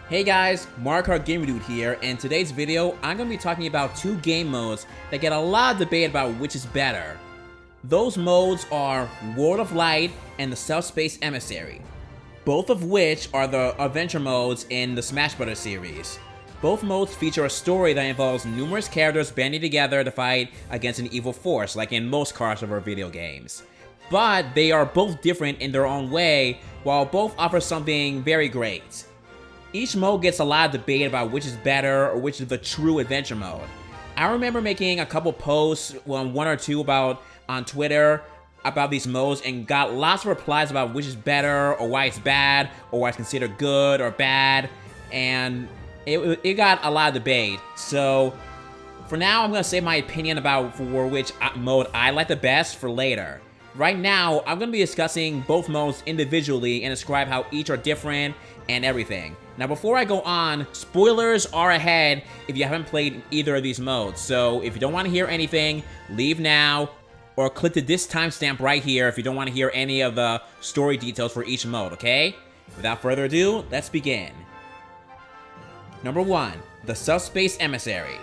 Hey guys, Mario Kart Gamer Dude here, and in today's video, I'm going to be talking about two game modes that get a lot of debate about which is better. Those modes are World of Light and the Subspace Emissary, both of which are the adventure modes in the Smash Bros. Series. Both modes feature a story that involves numerous characters banding together to fight against an evil force, like in most crossover video games. But they are both different in their own way, while both offer something very great. Each mode gets a lot of debate about which is better or which is the true adventure mode. I remember making a couple posts, one or two on Twitter about these modes and got lots of replies about which is better or why it's bad or why it's considered good or bad, and it got a lot of debate. So for now, I'm going to save my opinion about for which mode I like the best for later. Right now, I'm going to be discussing both modes individually and describe how each are different and everything. Now, before I go on, spoilers are ahead if you haven't played either of these modes. So if you don't want to hear anything, leave now, or click to this timestamp right here if you don't want to hear any of the story details for each mode, okay? Without further ado, let's begin. Number 1, the Subspace Emissary.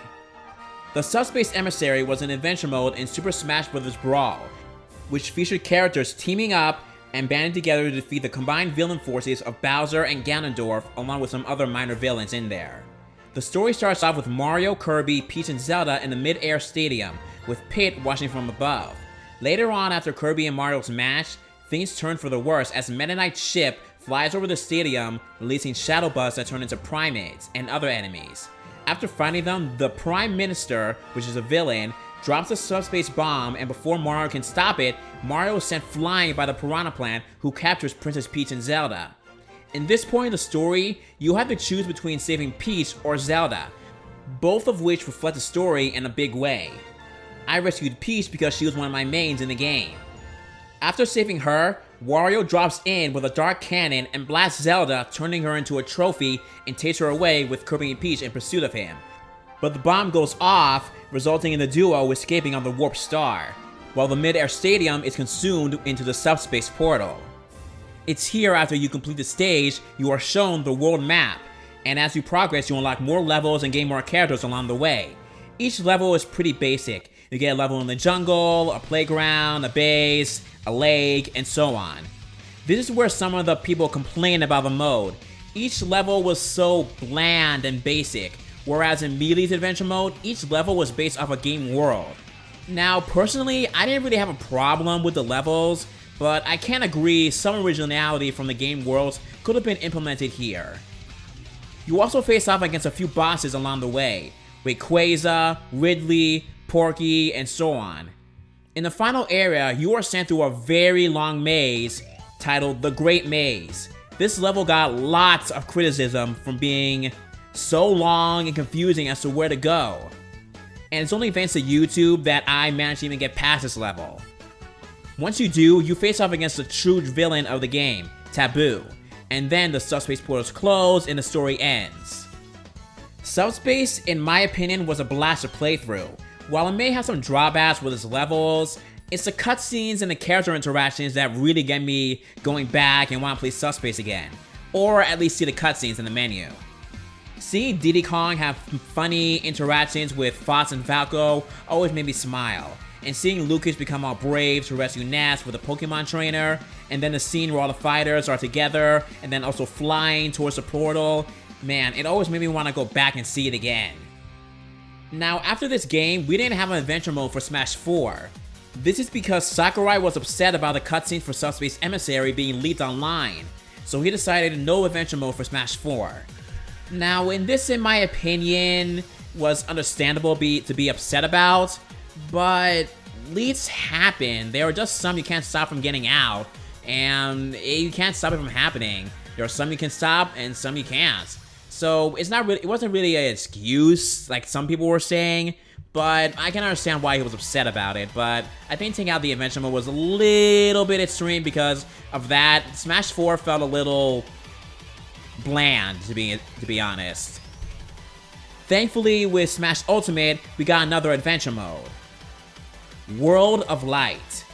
The Subspace Emissary was an adventure mode in Super Smash Bros. Brawl, which featured characters teaming up and banding together to defeat the combined villain forces of Bowser and Ganondorf, along with some other minor villains in there. The story starts off with Mario, Kirby, Peach, and Zelda in the mid-air stadium, with Pit watching from above. Later on, after Kirby and Mario's match, things turn for the worse as Meta Knight's ship flies over the stadium, releasing shadow busts that turn into primates and other enemies. After fighting them, the Prime Minister, which is a villain, drops a subspace bomb, and before Mario can stop it, Mario is sent flying by the Piranha Plant, who captures Princess Peach and Zelda. In this point in the story, you have to choose between saving Peach or Zelda, both of which reflect the story in a big way. I rescued Peach because she was one of my mains in the game. After saving her, Wario drops in with a dark cannon and blasts Zelda, turning her into a trophy and takes her away with Kirby and Peach in pursuit of him. But the bomb goes off, resulting in the duo escaping on the Warp Star, while the mid-air stadium is consumed into the subspace portal. It's here after you complete the stage, you are shown the world map, and as you progress you unlock more levels and gain more characters along the way. Each level is pretty basic. You get a level in the jungle, a playground, a base, a lake, and so on. This is where some of the people complain about the mode. Each level was so bland and basic, whereas in Meelee's adventure mode, each level was based off a game world. Now, personally, I didn't really have a problem with the levels, but I can agree some originality from the game worlds could have been implemented here. You also face off against a few bosses along the way, with Quasar, Ridley, Porky, and so on. In the final area, you are sent through a very long maze titled The Great Maze. This level got lots of criticism from being so long and confusing as to where to go. And it's only thanks to YouTube that I managed to even get past this level. Once you do, you face off against the true villain of the game, Taboo, and then the subspace portals close and the story ends. Subspace, in my opinion, was a blast to play through. While it may have some drawbacks with its levels, it's the cutscenes and the character interactions that really get me going back and want to play Subspace again, or at least see the cutscenes in the menu. Seeing Diddy Kong have funny interactions with Fox and Falco always made me smile, and seeing Lucas become all brave to rescue Ness with a Pokemon trainer, and then the scene where all the fighters are together and then also flying towards the portal, man, it always made me want to go back and see it again. Now, after this game, we didn't have an adventure mode for Smash 4. This is because Sakurai was upset about the cutscenes for Subspace Emissary being leaked online, so he decided no adventure mode for Smash 4. Now, in my opinion, was understandable to be upset about, but leaks happen. There are just some you can't stop from getting out, and you can't stop it from happening. There are some you can stop, and some you can't. So it wasn't really an excuse like some people were saying, but I can understand why he was upset about it. But I think taking out the adventure mode was a little bit extreme because of that. Smash 4 felt a little bland, to be honest. Thankfully, with Smash Ultimate, we got another adventure mode, World of Light.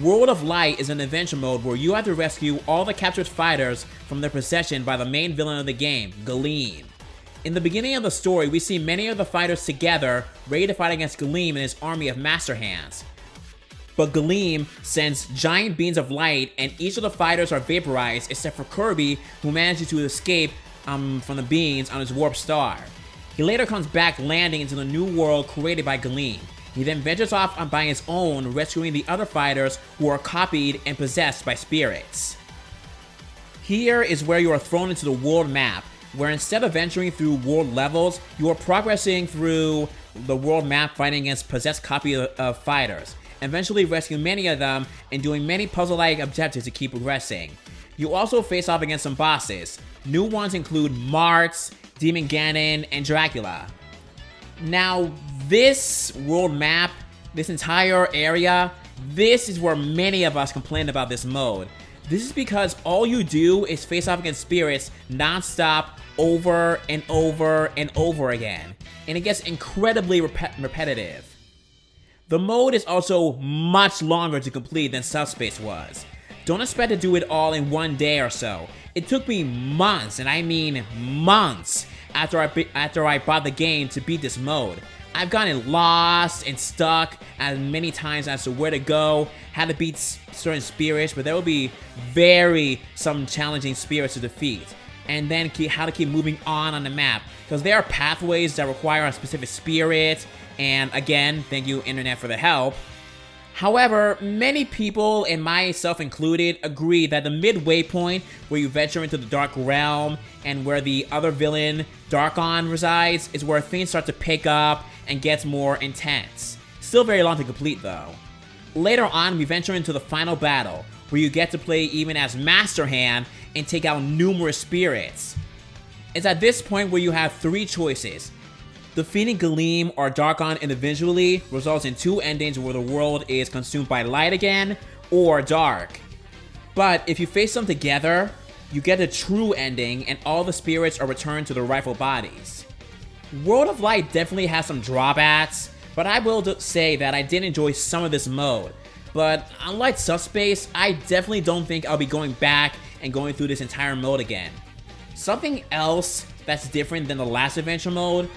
World of Light is an adventure mode where you have to rescue all the captured fighters from their possession by the main villain of the game, Galeem. In the beginning of the story, we see many of the fighters together, ready to fight against Galeem and his army of Master Hands. But Galeem sends giant beams of light, and each of the fighters are vaporized except for Kirby, who manages to escape from the beams on his warp star. He later comes back, landing into the new world created by Galeem. He then ventures off by his own, rescuing the other fighters who are copied and possessed by spirits. Here is where you are thrown into the world map, where instead of venturing through world levels, you are progressing through the world map fighting against possessed copies of fighters, eventually rescuing many of them and doing many puzzle-like objectives to keep progressing. You also face off against some bosses. New ones include Martz, Demon Ganon, and Dracula. Now, this world map, this entire area, this is where many of us complain about this mode. This is because all you do is face off against spirits non-stop over and over and over again, and it gets incredibly repetitive. The mode is also much longer to complete than Subspace was. Don't expect to do it all in one day or so. It took me months, and I mean months, after I bought the game to beat this mode. I've gotten lost and stuck as many times as to where to go, how to beat certain spirits, but there will be some challenging spirits to defeat. And then how to keep moving on the map, because there are pathways that require a specific spirit, and again, thank you internet for the help. However, many people, and myself included, agree that the midway point where you venture into the Dark Realm and where the other villain, Darkon, resides is where things start to pick up and gets more intense. Still very long to complete though. Later on, we venture into the final battle, where you get to play even as Master Hand and take out numerous spirits. It's at this point where you have three choices. Defeating Galeem or Darkon individually results in two endings where the world is consumed by light again, or dark. But if you face them together, you get a true ending and all the spirits are returned to their rightful bodies. World of Light definitely has some drawbacks, but I will say that I did enjoy some of this mode. But unlike Subspace, I definitely don't think I'll be going back and going through this entire mode again. Something else that's different than the last adventure mode,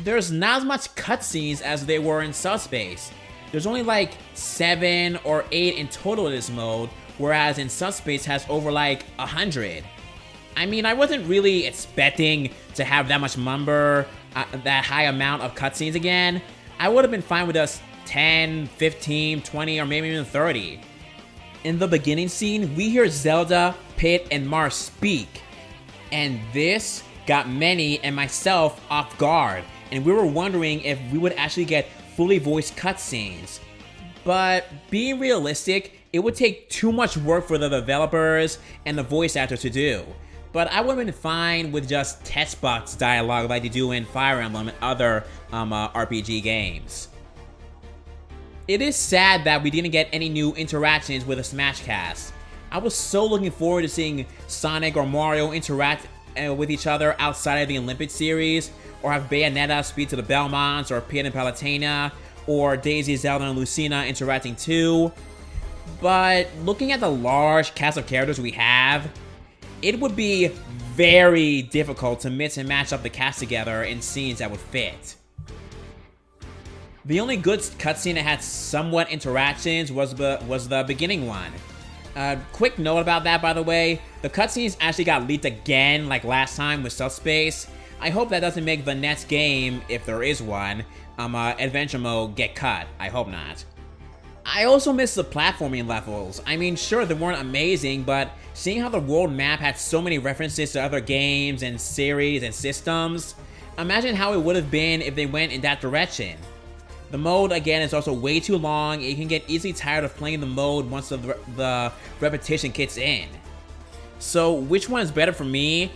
there's not as much cutscenes as there were in Subspace. There's only like 7 or 8 in total in this mode, whereas in Subspace has over like 100. I mean, I wasn't really expecting to have that much that high amount of cutscenes again. I would have been fine with us 10, 15, 20, or maybe even 30. In the beginning scene, we hear Zelda, Pit, and Mars speak, and this got many and myself off guard, and we were wondering if we would actually get fully voiced cutscenes. But being realistic, it would take too much work for the developers and the voice actors to do. But I would have been fine with just text box dialogue like they do in Fire Emblem and other RPG games. It is sad that we didn't get any new interactions with the Smash cast. I was so looking forward to seeing Sonic or Mario interact with each other outside of the Olympic series, or have Bayonetta speak to the Belmonts, or Pit and Palutena, or Daisy, Zelda, and Lucina interacting too. But looking at the large cast of characters we have, it would be very difficult to mix and match up the cast together in scenes that would fit. The only good cutscene that had somewhat interactions was the beginning one. Quick note about that, by the way, the cutscenes actually got leaked again like last time with Subspace. I hope that doesn't make the next game, if there is one, adventure mode get cut. I hope not. I also missed the platforming levels. I mean, sure, they weren't amazing, but seeing how the world map had so many references to other games and series and systems, imagine how it would have been if they went in that direction. The mode, again, is also way too long. You can get easily tired of playing the mode once the repetition kicks in. So, which one is better for me?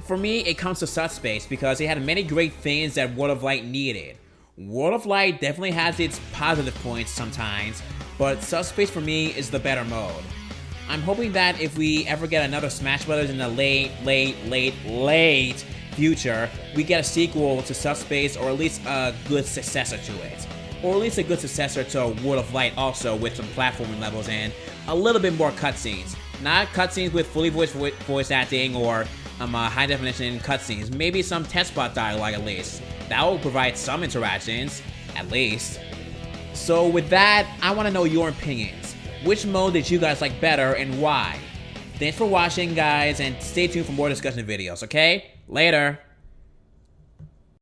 For me, it comes to Subspace because it had many great things that World of Light needed. World of Light definitely has its positive points sometimes, but Subspace for me is the better mode. I'm hoping that if we ever get another Smash Bros. In the late future, we get a sequel to Subspace or at least a good successor to it. or at least a good successor to World of Light also with some platforming levels and a little bit more cutscenes. Not cutscenes with fully voice acting or high definition cutscenes. Maybe some test spot dialogue at least. That will provide some interactions, at least. So with that, I want to know your opinions. Which mode did you guys like better and why? Thanks for watching, guys, and stay tuned for more discussion videos, okay? Later!